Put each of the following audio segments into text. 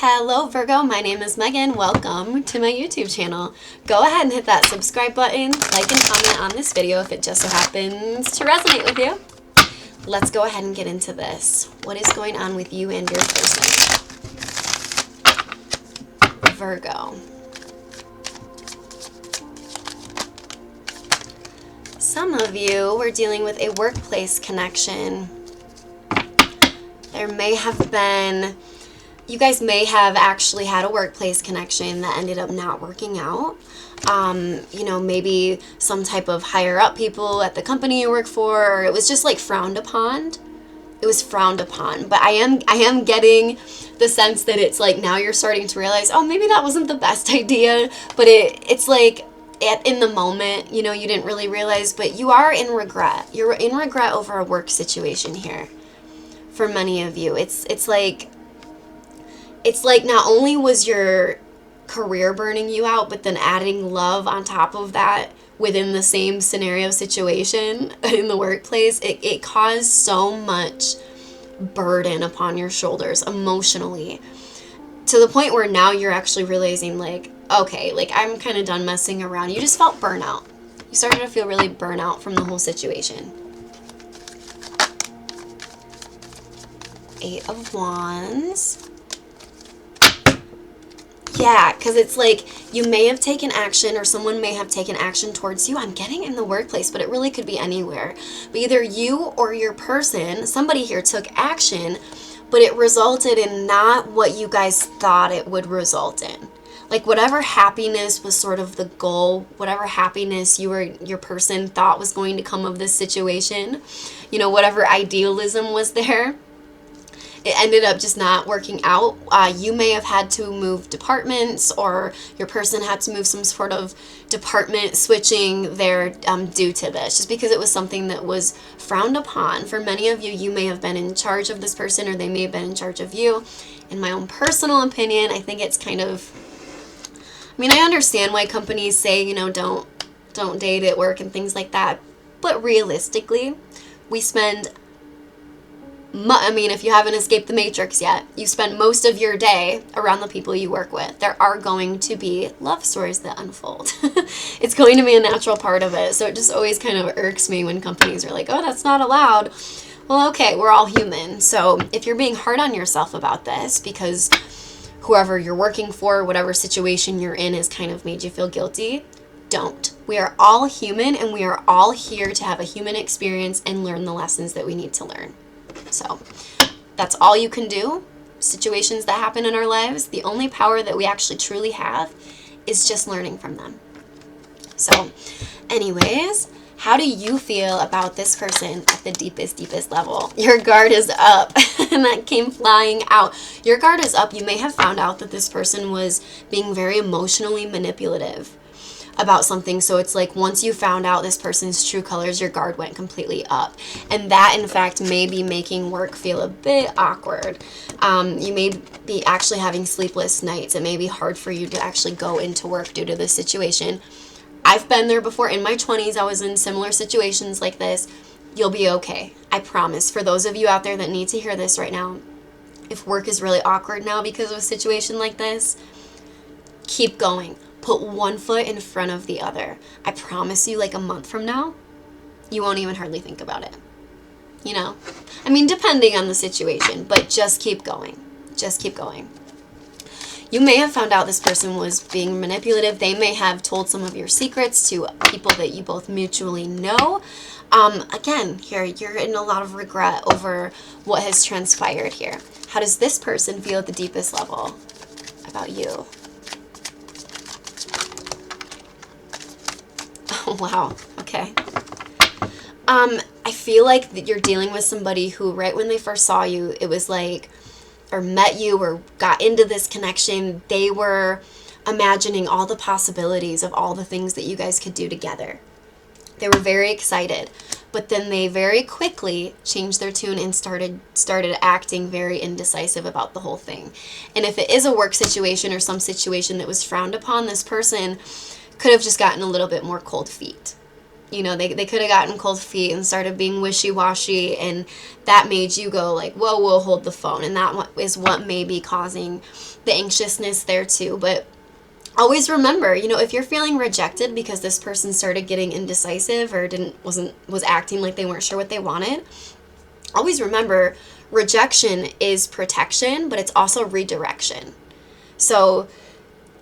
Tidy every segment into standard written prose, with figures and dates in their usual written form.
Hello Virgo, my name is Megan. Welcome to my YouTube channel. Go ahead and hit that subscribe button, like and comment on this video if it just so happens to resonate with you. Let's go ahead and get into this. What is going on with you and your person? Virgo. Some of you were dealing with a workplace connection. There may have been, you guys may have actually had a workplace connection that ended up not working out. You know, maybe some type of higher up people at the company you work for, or it was just like frowned upon. It was frowned upon. But I am getting the sense that it's like now you're starting to realize, oh, maybe that wasn't the best idea. But it's like in the moment, you know, you didn't really realize, but you are in regret. You're in regret over a work situation here. For many of you, it's like not only was your career burning you out, but then adding love on top of that within the same scenario situation in the workplace, it caused so much burden upon your shoulders emotionally, to the point where now you're actually realizing, like, okay, like I'm kind of done messing around. You just felt burnout. You started to feel really burnout from the whole situation. 8 of Wands. Yeah, because it's like you may have taken action, or someone may have taken action towards you. I'm getting in the workplace, but it really could be anywhere. But either you or your person, somebody here took action, but it resulted in not what you guys thought it would result in. Like whatever happiness was sort of the goal, whatever happiness your person thought was going to come of this situation, you know, whatever idealism was there, it ended up just not working out. You may have had to move departments, or your person had to move some sort of department switching there due to this, just because it was something that was frowned upon. For many of you, you may have been in charge of this person, or they may have been in charge of you. In my own personal opinion, I think it's kind of, I mean, I understand why companies say, you know, don't date at work and things like that, but realistically, we spend, I mean, if you haven't escaped the matrix yet, you spend most of your day around the people you work with. There are going to be love stories that unfold. It's going to be a natural part of it. So it just always kind of irks me when companies are like, oh, that's not allowed. Well, okay, we're all human. So if you're being hard on yourself about this because whoever you're working for, whatever situation you're in, has kind of made you feel guilty, don't. We are all human, and we are all here to have a human experience and learn the lessons that we need to learn. So that's all you can do. Situations that happen in our lives, the only power that we actually truly have is just learning from them. So anyways, how do you feel about this person at the deepest level? Your guard is up. And that came flying out. Your guard is up. You may have found out that this person was being very emotionally manipulative about something. So it's like once you found out this person's true colors, your guard went completely up. And that, in fact, may be making work feel a bit awkward. You may be actually having sleepless nights. It may be hard for you to actually go into work due to this situation. I've been there before. In my 20s, I was in similar situations like this. You'll be okay. I promise. For those of you out there that need to hear this right now, if work is really awkward now because of a situation like this, keep going. Put one foot in front of the other. I promise you, like a month from now, you won't even hardly think about it. You know? I mean, depending on the situation, but just keep going. Just keep going. You may have found out this person was being manipulative. They may have told some of your secrets to people that you both mutually know. Again, here, you're in a lot of regret over what has transpired here. How does this person feel at the deepest level about you? Oh, wow. Okay. I feel like that you're dealing with somebody who, right when they first saw you, it was like, or met you or got into this connection, they were imagining all the possibilities of all the things that you guys could do together. They were very excited, but then they very quickly changed their tune and started acting very indecisive about the whole thing. And if it is a work situation or some situation that was frowned upon, this person could have just gotten a little bit more cold feet. You know, they could have gotten cold feet and started being wishy-washy, and that made you go like, whoa, we'll hold the phone. And that is what may be causing the anxiousness there too. But always remember, you know, if you're feeling rejected because this person started getting indecisive or was acting like they weren't sure what they wanted, always remember, rejection is protection, but it's also redirection. So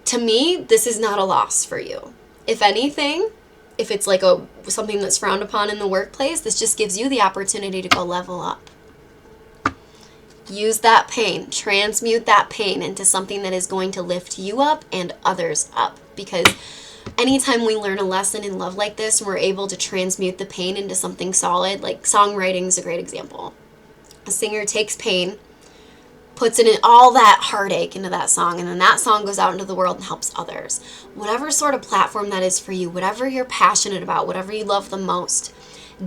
to me, this is not a loss for you. If anything, if it's like something that's frowned upon in the workplace, this just gives you the opportunity to go level up. Use that pain, transmute that pain into something that is going to lift you up and others up. Because anytime we learn a lesson in love like this, we're able to transmute the pain into something solid. Like songwriting is a great example. A singer takes pain, puts it in all that heartache into that song, and then that song goes out into the world and helps others. Whatever sort of platform that is for you, whatever you're passionate about, whatever you love the most,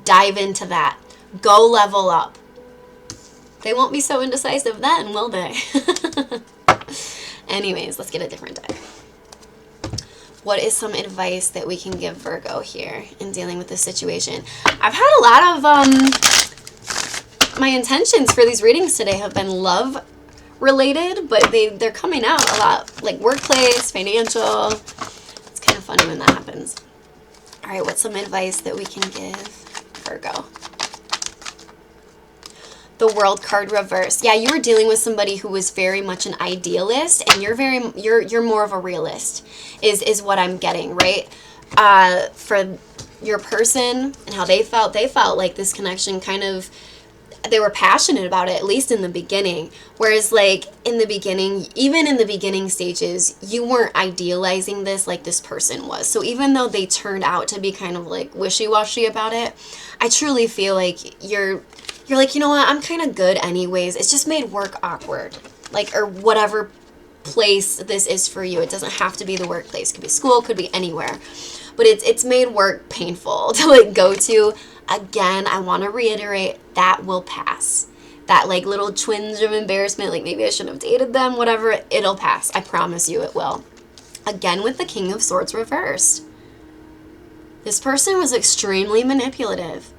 dive into that. Go level up. They won't be so indecisive then, will they? Anyways, let's get a different deck. What is some advice that we can give Virgo here in dealing with this situation? I've had a lot of, my intentions for these readings today have been love related, but they're coming out a lot, like workplace, financial. It's kind of funny when that happens. All right, what's some advice that we can give Virgo? The World card reverse. Yeah, you were dealing with somebody who was very much an idealist, and you're more of a realist, is what I'm getting, right? For your person and how they felt like this connection kind of, they were passionate about it, at least in the beginning. Whereas like in the beginning, even in the beginning stages, you weren't idealizing this like this person was. So even though they turned out to be kind of like wishy-washy about it, I truly feel like you're like, you know what, I'm kind of good anyways. It's just made work awkward. Like, or whatever place this is for you. It doesn't have to be the workplace. It could be school, could be anywhere. But it's made work painful to like go to. Again, I want to reiterate, that will pass. That like little twinge of embarrassment, like maybe I shouldn't have dated them, whatever, it'll pass. I promise you it will. Again, with the King of Swords reversed. This person was extremely manipulative.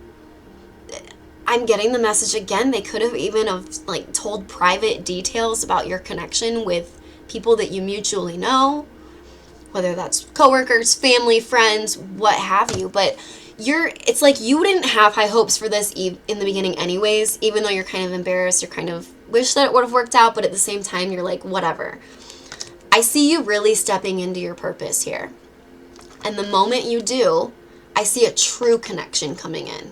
I'm getting the message again, they could have even like told private details about your connection with people that you mutually know, whether that's coworkers, family, friends, what have you. But it's like you didn't have high hopes for this in the beginning anyways, even though you're kind of embarrassed, you're kind of wish that it would have worked out, but at the same time, you're like, whatever. I see you really stepping into your purpose here. And the moment you do, I see a true connection coming in.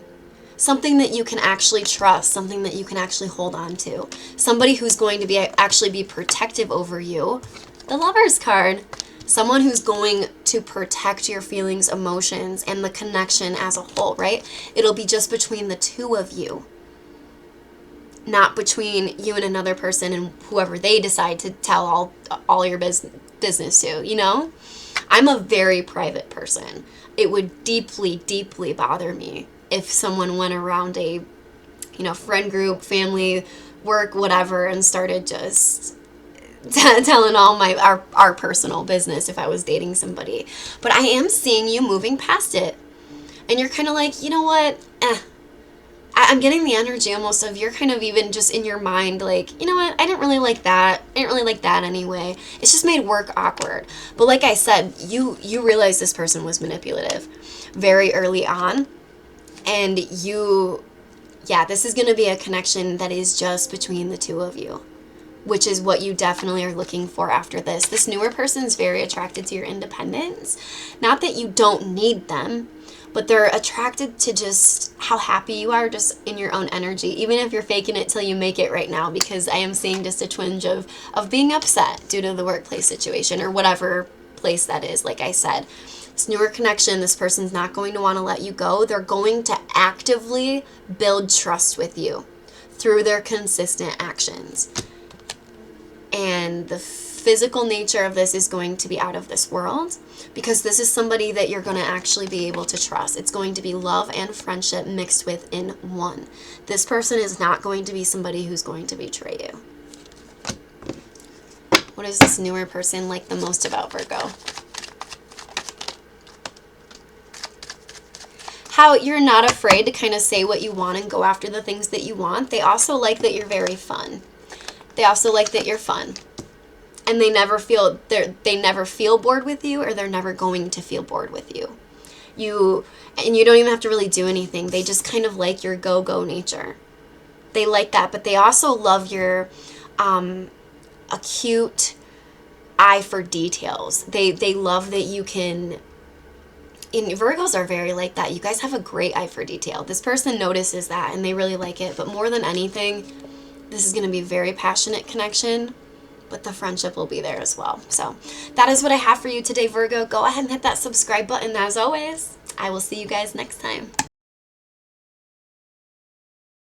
Something that you can actually trust, something that you can actually hold on to. Somebody who's going to actually be protective over you. The Lovers card. Someone who's going to protect your feelings, emotions, and the connection as a whole, right? It'll be just between the two of you. Not between you and another person and whoever they decide to tell all your business to, you know? I'm a very private person. It would deeply, deeply bother me if someone went around a, friend group, family, work, whatever, and started just telling all our personal business if I was dating somebody. But I am seeing you moving past it. And you're kind of like, you know what? I'm getting the energy almost of you're kind of even just in your mind like, you know what? I didn't really like that. I didn't really like that anyway. It's just made work awkward. But like I said, you realize this person was manipulative very early on. And this is going to be a connection that is just between the two of you, which is what you definitely are looking for after this. This newer person is very attracted to your independence. Not that you don't need them, but they're attracted to just how happy you are just in your own energy, even if you're faking it till you make it right now, because I am seeing just a twinge of being upset due to the workplace situation or whatever place that is, like I said. This newer connection, this person's not going to want to let you go. They're going to actively build trust with you through their consistent actions. And the physical nature of this is going to be out of this world because this is somebody that you're going to actually be able to trust. It's going to be love and friendship mixed within one. This person is not going to be somebody who's going to betray you. What does this newer person like the most about Virgo? how you're not afraid to kind of say what you want and go after the things that you want. They also like that you're very fun. They also like that you're fun. And they never feel bored with you, or they're never going to feel bored with you. And you don't even have to really do anything. They just kind of like your go-go nature. They like that, but they also love your acute eye for details. They love that you can, and Virgos are very like that. You guys have a great eye for detail. This person notices that and they really like it, but more than anything, this is going to be a very passionate connection, but the friendship will be there as well. So that is what I have for you today, Virgo. Go ahead and hit that subscribe button. As always, I will see you guys next time.